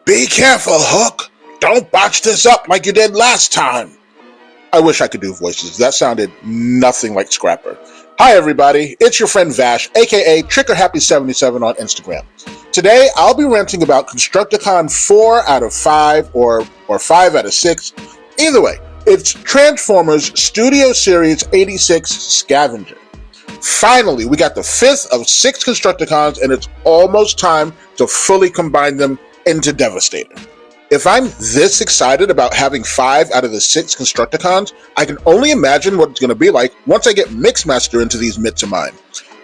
Be careful, Hook. Don't botch this up like you did last time. I wish I could do voices. That sounded nothing like Scrapper. Hi everybody, it's your friend Vash, aka Triqqerhappy77 on Instagram. Today I'll be ranting about Constructicon 4 out of 5 or 5 out of 6. Either way, it's Transformers Studio Series 86 Scavenger. Finally, we got the 5th of 6 Constructicons and it's almost time to fully combine them into Devastator. If I'm this excited about having 5 out of the 6 Constructicons, I can only imagine what it's going to be like once I get Mixmaster into these mitts of mine.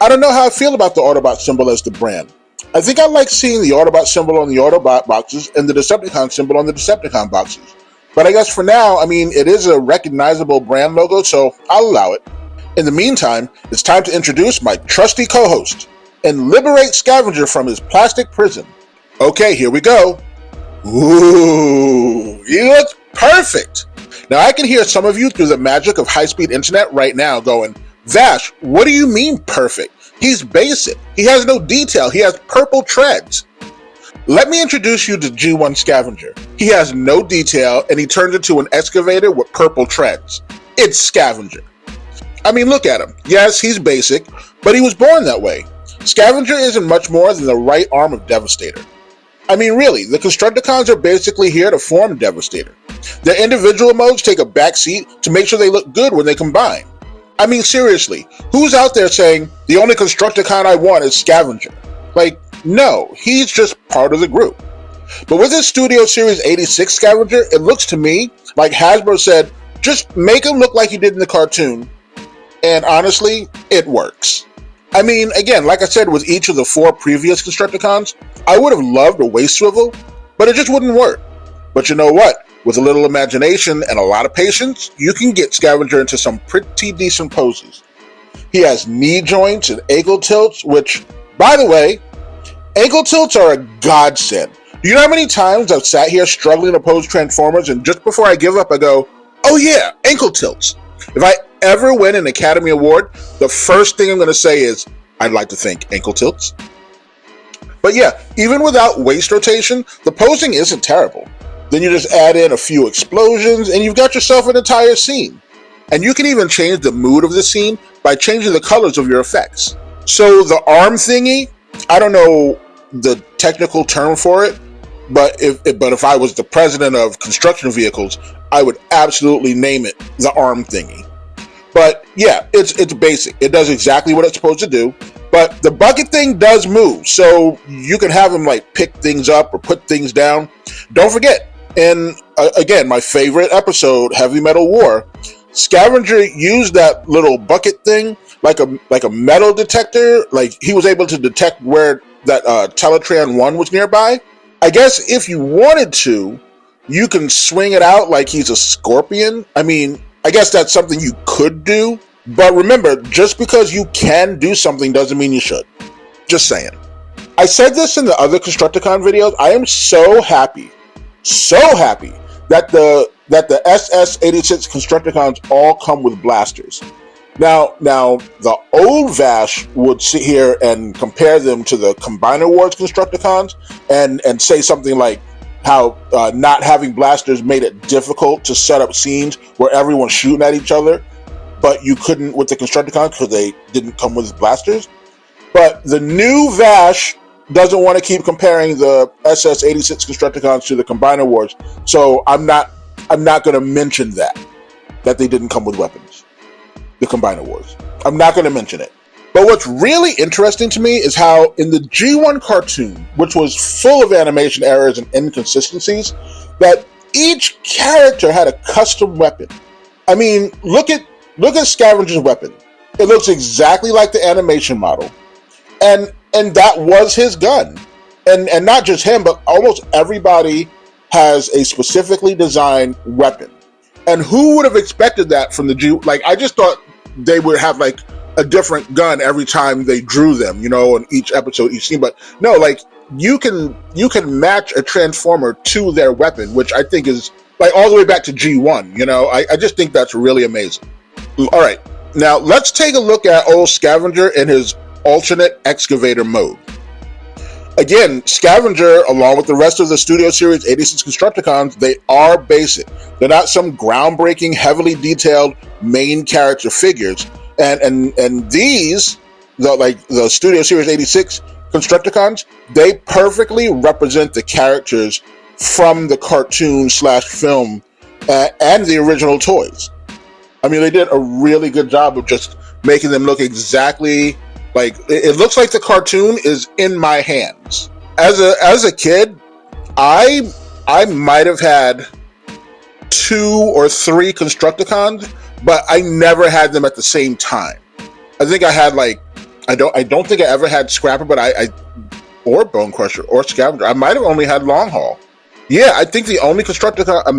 I don't know how I feel about the Autobot symbol as the brand. I think I like seeing the Autobot symbol on the Autobot boxes and the Decepticon symbol on the Decepticon boxes. But I guess for now, it is a recognizable brand logo, so I'll allow it. In the meantime, it's time to introduce my trusty co-host and liberate Scavenger from his plastic prison. Okay, here we go. Ooh, he looks perfect. Now I can hear some of you through the magic of high-speed internet right now going, Vash, what do you mean perfect? He's basic. He has no detail. He has purple treads. Let me introduce you to G1 Scavenger. He has no detail and he turns into an excavator with purple treads. It's Scavenger. Look at him. Yes, he's basic, but he was born that way. Scavenger isn't much more than the right arm of Devastator. Really, the Constructicons are basically here to form Devastator. Their individual modes take a backseat to make sure they look good when they combine. Seriously, who's out there saying, the only Constructicon I want is Scavenger? No, he's just part of the group. But with this Studio Series 86 Scavenger, it looks to me like Hasbro said, just make him look like he did in the cartoon. And honestly, it works. Again, like I said with each of the 4 previous Constructicons, I would have loved a waist swivel, but it just wouldn't work. But you know what? With a little imagination and a lot of patience, you can get Scavenger into some pretty decent poses. He has knee joints and ankle tilts, which, by the way, ankle tilts are a godsend. Do you know how many times I've sat here struggling to pose Transformers and just before I give up I go, oh yeah, ankle tilts. If I ever win an Academy Award, the first thing I'm going to say is, I'd like to thank ankle tilts. But yeah, even without waist rotation, the posing isn't terrible. Then you just add in a few explosions and you've got yourself an entire scene. And you can even change the mood of the scene by changing the colors of your effects. So the arm thingy, I don't know the technical term for it, but if I was the president of construction vehicles, I would absolutely name it the arm thingy. But yeah, it's basic. It does exactly what it's supposed to do. But the bucket thing does move, so you can have him pick things up or put things down. Don't forget, in again, my favorite episode, Heavy Metal War, Scavenger used that little bucket thing like a metal detector. He was able to detect where that Teletran 1 was nearby. I guess if you wanted to, you can swing it out like he's a scorpion. I guess that's something you could do. But remember, just because you can do something doesn't mean you should. Just saying. I said this in the other Constructicon videos. I am so happy that the SS86 Constructicons all come with blasters. Now, the old Vash would sit here and compare them to the Combiner Wars Constructicons and say something like how not having blasters made it difficult to set up scenes where everyone's shooting at each other, but you couldn't with the Constructicons because they didn't come with blasters. But the new Vash doesn't want to keep comparing the SS86 Constructicons to the Combiner Wars, so I'm not going to mention that they didn't come with weapons. The Combiner Wars. I'm not going to mention it. But what's really interesting to me is how in the G1 cartoon, which was full of animation errors and inconsistencies, that each character had a custom weapon. Look at Scavenger's weapon. It looks exactly like the animation model. And that was his gun. And not just him, but almost everybody has a specifically designed weapon. And who would have expected that from the G? I just thought they would have a different gun every time they drew them, in each episode, each scene. But no, you can match a Transformer to their weapon, which I think is all the way back to G1. I just think that's really amazing. All right, now let's take a look at old Scavenger in his alternate Excavator mode. Again, Scavenger, along with the rest of the Studio Series 86 Constructicons, they are basic. They're not some groundbreaking, heavily detailed main character figures. And these, the Studio Series 86 Constructicons, they perfectly represent the characters from the cartoon/film and the original toys. I mean, they did a really good job of just making them look exactly like, it looks like the cartoon is in my hands. As a kid, I might have had 2 or 3 Constructicons, but I never had them at the same time. I think I had I don't think I ever had Scrapper, but or Bone Crusher or Scavenger. I might have only had Long Haul. Yeah, I think the only Constructicon,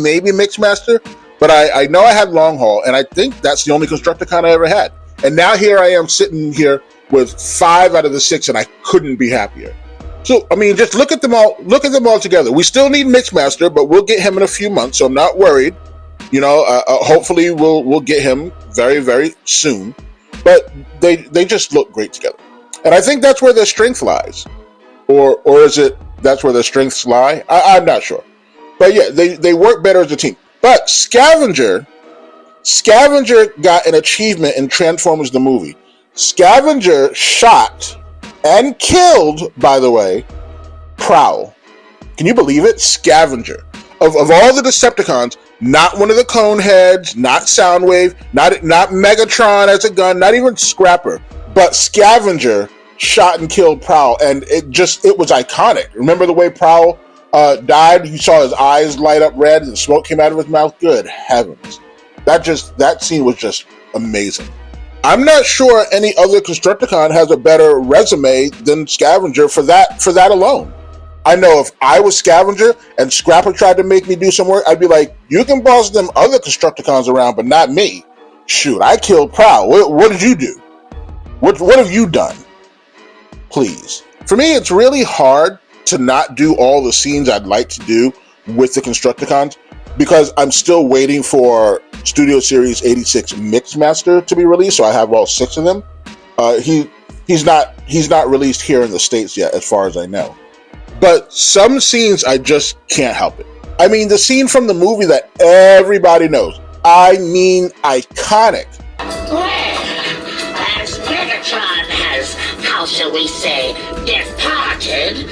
maybe Mixmaster, but I know I had Long Haul, and I think that's the only Constructicon I ever had. And now here I am sitting here with 5 out of the 6, and I couldn't be happier. So, I mean, just look at them all together. We still need Mixmaster, but we'll get him in a few months, so I'm not worried. You know, hopefully we'll get him very, very soon. But they just look great together. And I think that's where their strength lies. Or is it that's where their strengths lie? I'm not sure. But yeah, they work better as a team. But Scavenger got an achievement in Transformers the movie. Scavenger shot and killed, by the way, Prowl. Can you believe it? Scavenger. Of all the Decepticons, not one of the Coneheads, not Soundwave, not Megatron as a gun, not even Scrapper, but Scavenger shot and killed Prowl, and it was iconic. Remember the way Prowl died? You saw his eyes light up red and smoke came out of his mouth? Good heavens. That scene was just amazing. I'm not sure any other Constructicon has a better resume than Scavenger for that alone. I know if I was Scavenger and Scrapper tried to make me do some work, I'd be like, you can boss them other Constructicons around, but not me. Shoot, I killed Prowl. What did you do? What have you done? Please. For me, it's really hard to not do all the scenes I'd like to do with the Constructicons because I'm still waiting for Studio Series 86 Mixmaster to be released, so I have all 6 of them. He's not released here in the States yet, as far as I know. But some scenes, I just can't help it. I mean, the scene from the movie that everybody knows. I mean, iconic. Well, as Megatron has, how shall we say, departed,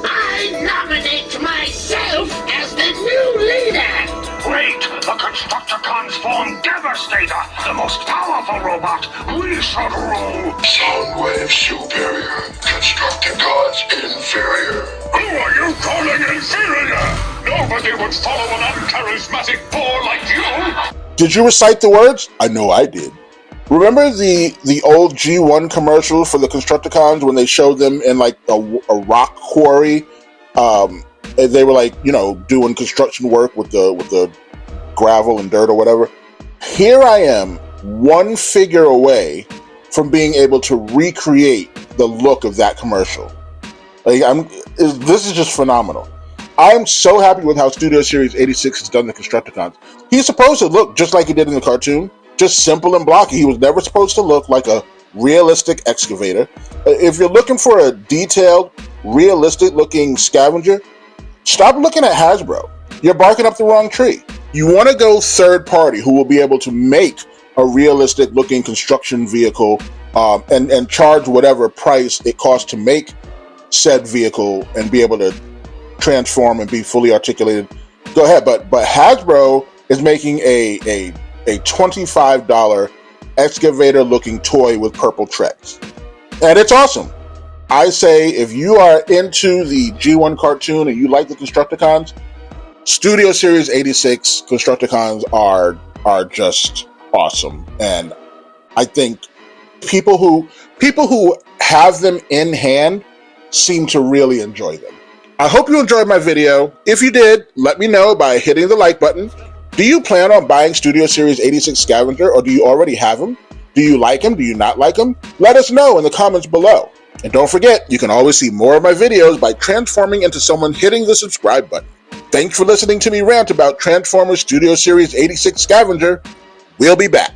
I nominate myself as the new leader. Great! The Constructicons form Devastator, the most powerful robot. We should rule. Soundwave superior, Constructicons inferior. Who are you calling inferior? Nobody would follow an uncharismatic boor like you. Did you recite the words? I know I did. Remember the old G1 commercial for the Constructicons when they showed them in like a rock quarry? They were like, you know, doing construction work with the gravel and dirt or whatever. Here I am, one figure away from being able to recreate the look of that commercial. This is just phenomenal. I am so happy with how Studio Series 86 has done the Constructicons. He's supposed to look just like he did in the cartoon, just simple and blocky. He was never supposed to look like a realistic Excavator. If you're looking for a detailed, realistic-looking Scavenger, stop looking at Hasbro. You're barking up the wrong tree. You want to go third party who will be able to make a realistic-looking construction vehicle and charge whatever price it costs to make said vehicle and be able to transform and be fully articulated. Go ahead, but Hasbro is making a $25 Excavator-looking toy with purple treads, and it's awesome. I say if you are into the G1 cartoon and you like the Constructicons, Studio Series 86 Constructicons are just awesome, and I think people who have them in hand seem to really enjoy them. I hope you enjoyed my video. If you did, let me know by hitting the like button. Do you plan on buying Studio Series 86 Scavenger, or do you already have him? Do you like him? Do you not like him? Let us know in the comments below. And don't forget, you can always see more of my videos by transforming into someone hitting the subscribe button. Thanks for listening to me rant about Transformers Studio Series 86 Scavenger. We'll be back.